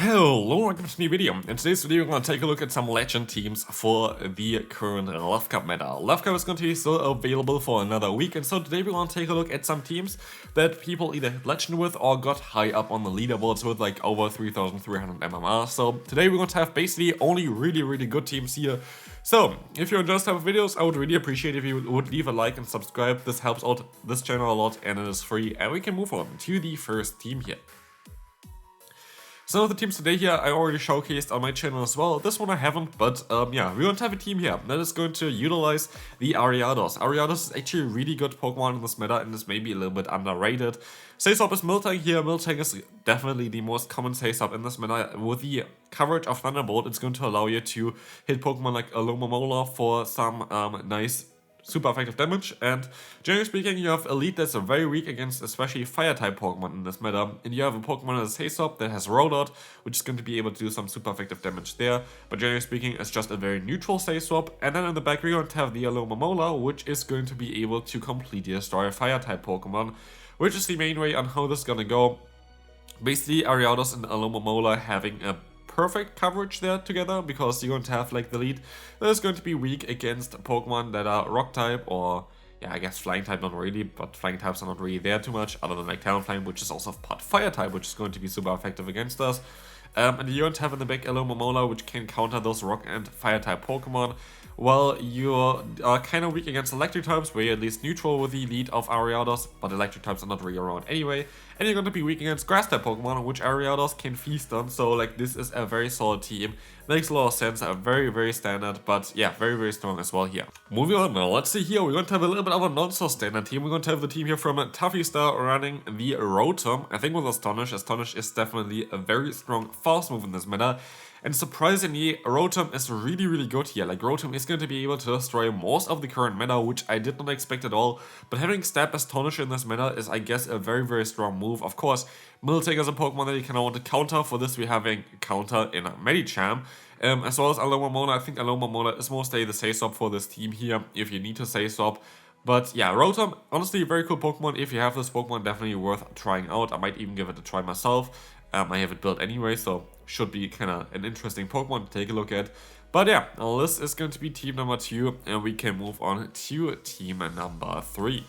Hello, welcome to a new video. In today's video, we're going to take a look at some legend teams for the current Lostheart meta. Lostheart is going to be still available for another week, and so today we're going to take a look at some teams that people either hit legend with or got high up on the leaderboards with, like over 3,300 MMR. So today we're going to have basically only really good teams here. So if you enjoy this type of videos, I would really appreciate if you would leave a like and subscribe. This helps out this channel a lot and it is free, and we can move on to the first team here. Some of the teams today here I already showcased on my channel as well. This one I haven't, but yeah, we're going to have a team here that is going to utilize the Ariados. Ariados is actually a really good Pokemon in this meta and is maybe a little bit underrated. Say-Swap is Miltank here. Miltank is definitely the most common Say-Swap in this meta. With the coverage of Thunderbolt, it's going to allow you to hit Pokemon like Alomomola for some nice super effective damage, and generally speaking, you have Elite that's very weak against especially Fire-type Pokemon in this meta, and you have a Pokemon as Say-Swap that has Rollout, which is going to be able to do some super effective damage there, but generally speaking, it's just a very neutral Say-Swap, and then in the back we're going to have the Alomomola, which is going to be able to completely destroy a Fire-type Pokemon, which is the main way on how this is going to go. Basically, Ariados and Alomomola having a perfect coverage there together, because you're going to have like the lead that is going to be weak against Pokemon that are rock type, or yeah, I guess flying type not really, but flying types are not really there too much other than like Talonflame, which is also part fire type, which is going to be super effective against us. And you're going to have in the back Alomomola, which can counter those rock and fire type Pokemon, while you are kind of weak against electric types, where you're at least neutral with the lead of Ariados, but electric types are not really around anyway. And you're going to be weak against grass type Pokemon, which Ariados can feast on, so like this is a very solid team. Makes a lot of sense, very standard, but yeah, very strong as well here. Moving on now, let's see here, we're going to have a little bit of a non-so-standard team. We're going to have the team here from Toughy Star running the Rotom. I think with Astonish is definitely a very strong fast move in this meta. And surprisingly, Rotom is really good here. Like, Rotom is going to be able to destroy most of the current meta, which I did not expect at all. But having Stab Astonish in this meta is, I guess, a very strong move. Of course, Miltank is a Pokemon that you kind of want to counter. For this, we're having counter in a Medicham. As well as Alomomola. I think Alomomola is mostly the Say-Swap for this team here, if you need to Say-Swap. But yeah, Rotom, honestly, a very cool Pokemon. If you have this Pokemon, definitely worth trying out. I might even give it a try myself. I have it built anyway, so should be kind of an interesting Pokemon to take a look at. But yeah, this is going to be team number 2, and we can move on to team number 3.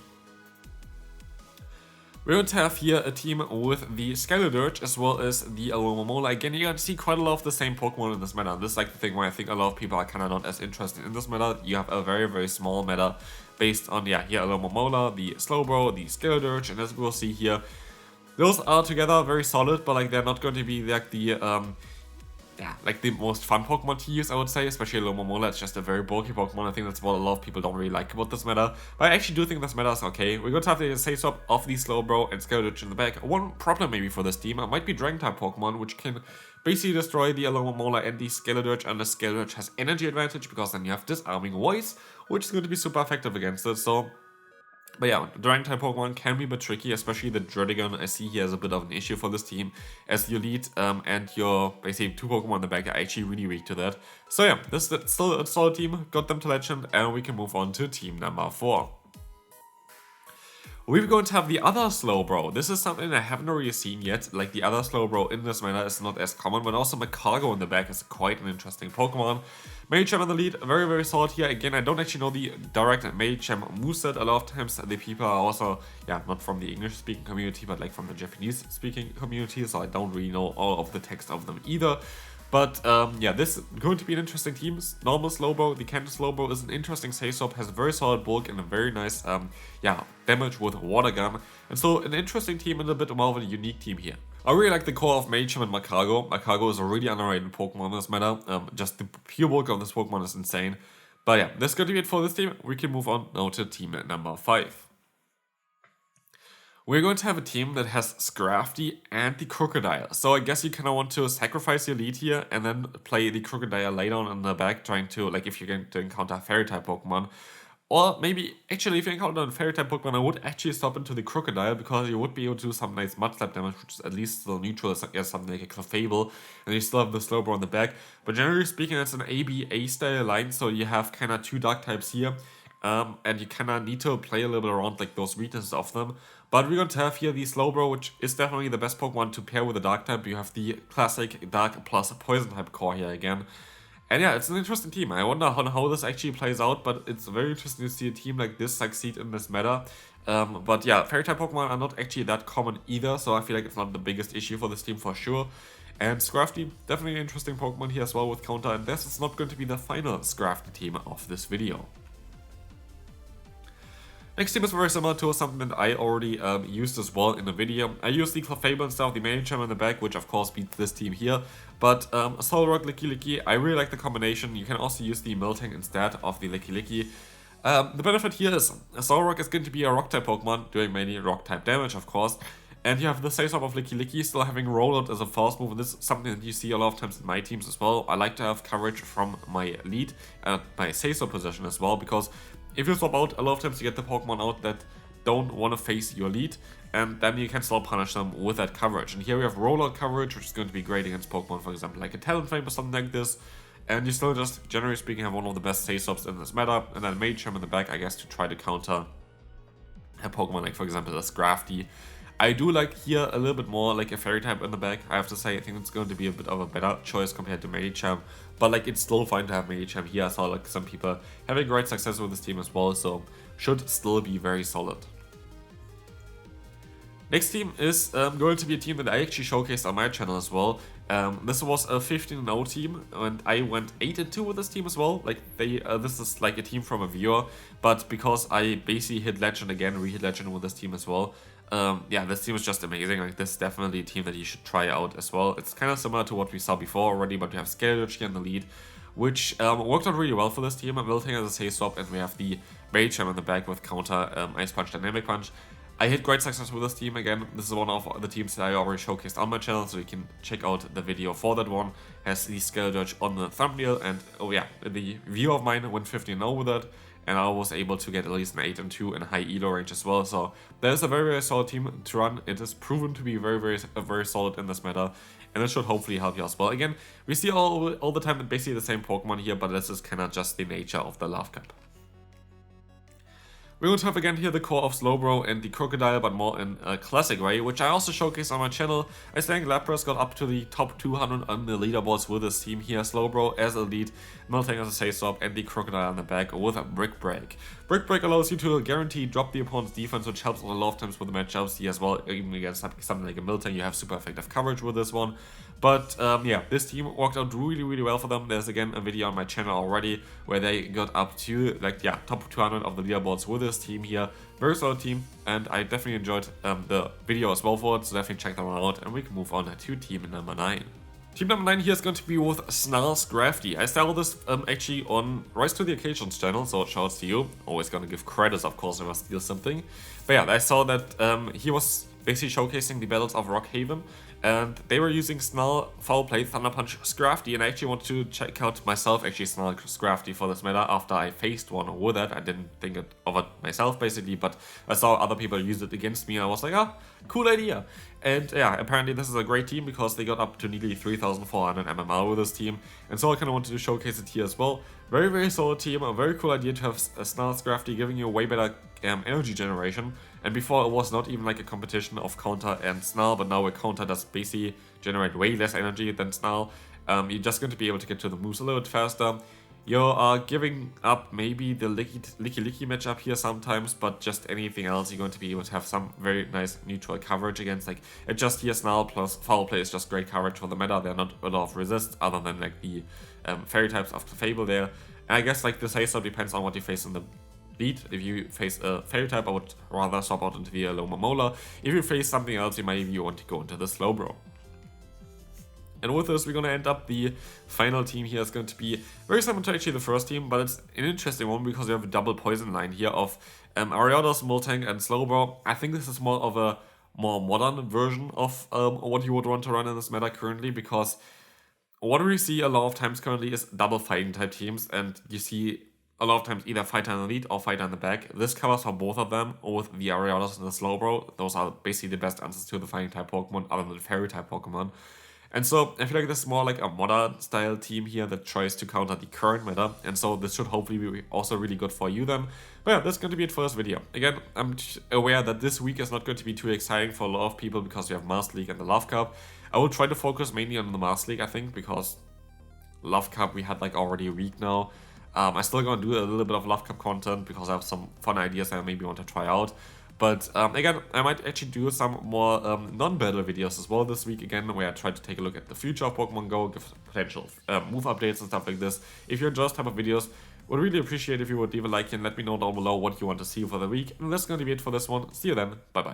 We're going to have here a team with the Skeledirge as well as the Alomomola. Again, you're going to see quite a lot of the same Pokemon in this meta. This is like the thing where I think a lot of people are kind of not as interested in this meta. You have a very small meta based on, yeah, here Alomomola, the Slowbro, the Skeledirge, and as we'll see here, those are together very solid, but like they're not going to be like the the most fun Pokemon to use, I would say, especially Alomomola. It's just a very bulky Pokemon. I think that's what a lot of people don't really like about this meta. But I actually do think this meta is okay. We're going to have the Say-Swap of the Slowbro and Skeledirge in the back. One problem maybe for this team might be Dragon-type Pokemon, which can basically destroy the Alomomola and the Skeledirge, and the Skeledirge has energy advantage, because then you have Disarming Voice, which is going to be super effective against it, so... But yeah, Dragon-type Pokemon can be a bit tricky, especially the Druddigon I see here as a bit of an issue for this team, as your lead and your basically 2 Pokemon in the back are actually really weak to that. So yeah, this is still a solid team, got them to Legend, and we can move on to team number 4. We're going to have the other Slowbro. This is something I haven't really seen yet. Like, the other Slowbro in this meta is not as common, but also Magcargo in the back is quite an interesting Pokemon. Medicham in the lead, very solid here. Again, I don't actually know the direct Medicham moveset. A lot of times the people are also, yeah, not from the English-speaking community, but like from the Japanese-speaking community, so I don't really know all of the text of them either. But yeah, this is going to be an interesting team. Normal Slowbro, the Kanto Slowbro is an interesting Say-Swap, has a very solid bulk and a very nice yeah, damage with Water Gun. And so an interesting team and a bit more of a unique team here. I really like the core of Medicham and Magcargo. Magcargo is a really underrated Pokemon in this meta. Just the pure bulk of this Pokemon is insane. But yeah, that's going to be it for this team. We can move on now to team number 5. We're going to have a team that has Scrafty and the Crocodile. So I guess you kind of want to sacrifice your lead here and then play the Crocodile later on in the back, trying to, like, if you're going to encounter Fairy-type Pokemon. Or maybe, actually, if you encounter a Fairy-type Pokemon, I would actually stop into the Crocodile, because you would be able to do some nice Mud Slap damage, which is at least still neutral, as something like a Clefable, and you still have the Slowbro on the back. But generally speaking, it's an AB-A style line, so you have kind of 2 Dark types here. and you kind of need to play a little bit around like those weaknesses of them. But we're going to have here the Slowbro, which is definitely the best Pokemon to pair with the Dark type. You have the classic Dark plus Poison type core here again. And yeah, it's an interesting team. I wonder how this actually plays out, but it's very interesting to see a team like this succeed in this meta. But yeah, Fairy-type Pokemon are not actually that common either, so I feel like it's not the biggest issue for this team for sure. And Scrafty, definitely an interesting Pokemon here as well with Counter, and this is not going to be the final Scrafty team of this video. Next team is very similar to something that I already used as well in the video. I used the Clefable instead of the Manicham in the back, which of course beats this team here. But Solrock, Licky, I really like the combination. You can also use the Miltank instead of the Licky. The benefit here is Solrock is going to be a Rock-type Pokemon, doing mainly Rock-type damage of course. And you have the Say-Swap of Licky, still having Rollout as a false move, and this is something that you see a lot of times in my teams as well. I like to have coverage from my lead and my Say-Swap position as well, because if you swap out, a lot of times you get the Pokemon out that don't want to face your lead, and then you can still punish them with that coverage. And here we have Rollout coverage, which is going to be great against Pokemon, for example, like a Talonflame or something like this. And you still just, generally speaking, have one of the best Say-Swaps in this meta, and then Manicham in the back, I guess, to try to counter a Pokemon like, for example, a Scrafty. I do like here a little bit more like a Fairy type in the back. I have to say, I think it's going to be a bit of a better choice compared to Manicham. But like, it's still fine to have Manicham here. I saw like some people having great success with this team as well, so should still be very solid. Next team is going to be a team that I actually showcased on my channel as well. This was a 15-0 team, and I went 8-2 with this team as well. Like this is like a team from a viewer, but because I basically hit Legend again, re-hit Legend with this team as well. Yeah, this team is just amazing. Like, this is definitely a team that you should try out as well. It's kind of similar to what we saw before already, but we have Scaledurge here in the lead, which worked out really well for this team. Miltank as a Say-Swap, and we have the Manicham in the back with counter Ice Punch, Dynamic Punch. I had great success with this team. Again, this is one of the teams that I already showcased on my channel, so you can check out the video for that one. Has the Scaledurge on the thumbnail, and oh yeah, the view of mine went 15-0 with it. And I was able to get at least an 8-2 in high elo range as well. So there's a very solid team to run. It is proven to be very solid in this meta, and it should hopefully help you as well. Again, we see all the time basically the same Pokemon here, but this is kind of just the nature of the Love Cup. We're going to have again here the core of Slowbro and the Crocodile, but more in a classic way, which I also showcased on my channel. I think Lapras got up to the top 200 on the leaderboards with this team here. Slowbro as a lead, Miltank as a Say-Swap, and the Crocodile on the back with a Brick Break. Brick Break allows you to guarantee drop the opponent's defense, which helps a lot of times with the matchups here as well. Even against something like a Miltank, you have super effective coverage with this one. But yeah, this team worked out really well for them. There's again a video on my channel already where they got up to like, yeah, top 200 of the leaderboards with this team here. Very solid team, and I definitely enjoyed the video as well for it, so definitely check that one out, and we can move on to team number 9. Team number 9 here is going to be with Snarl's Scrafty. I started this actually on Rise to the Occasions channel, so shouts to you. Always gonna give credits, of course, if I steal something. But yeah, I saw that he was basically showcasing the battles of Rockhaven, and they were using Snarl, Foul Play, Thunder Punch, Scrafty, and I actually wanted to check out myself actually Snarl Scrafty for this meta after I faced one with it. I didn't think of it myself basically, but I saw other people use it against me and I was like, ah, cool idea. And yeah, apparently this is a great team because they got up to nearly 3,400 MMR with this team, and so I kind of wanted to showcase it here as well. Very solid team, a very cool idea to have a Snarl Scrafty giving you a way better energy generation. And before it was not even like a competition of Counter and Snarl, but now a Counter does basically generate way less energy than Snarl. You're just going to be able to get to the moves a little bit faster. You are giving up maybe the Licky matchup here sometimes, but just anything else you're going to be able to have some very nice neutral coverage against. Like, it just here Snarl plus Foul Play is just great coverage for the meta. They're not a lot of resist other than like the fairy types of the Fable there. And I guess like the Say-Swap depends on what you face in the lead. If you face a Fairy type, I would rather swap out into the Alola Mola. If you face something else, you might even want to go into the Slowbro. And with this, we're going to end up the final team here is going to be very similar to actually the first team, but it's an interesting one because you have a double poison line here of Ariados, Miltank, and Slowbro. I think this is more of a more modern version of what you would want to run in this meta currently, because what we see a lot of times currently is double fighting type teams, and you see a lot of times either fighter in the lead or fighter in the back. This covers for both of them, with the Ariados and the Slowbro. Those are basically the best answers to the fighting type Pokemon other than the fairy type Pokemon. And so I feel like this is more like a modern style team here that tries to counter the current meta, and so this should hopefully be also really good for you then. But yeah, that's going to be it for this video. Again, I'm aware that this week is not going to be too exciting for a lot of people because we have Master League and the Love Cup. I will try to focus mainly on the Master League, I think, because Love Cup we had like already a week now. I still gonna do a little bit of Love Cup content because I have some fun ideas I maybe want to try out. But again, I might actually do some more non-battle videos as well this week again, where I try to take a look at the future of Pokemon Go, give potential move updates and stuff like this. If you enjoy this type of videos, would really appreciate if you would leave a like and let me know down below what you want to see for the week. And that's going to be it for this one. See you then. Bye bye.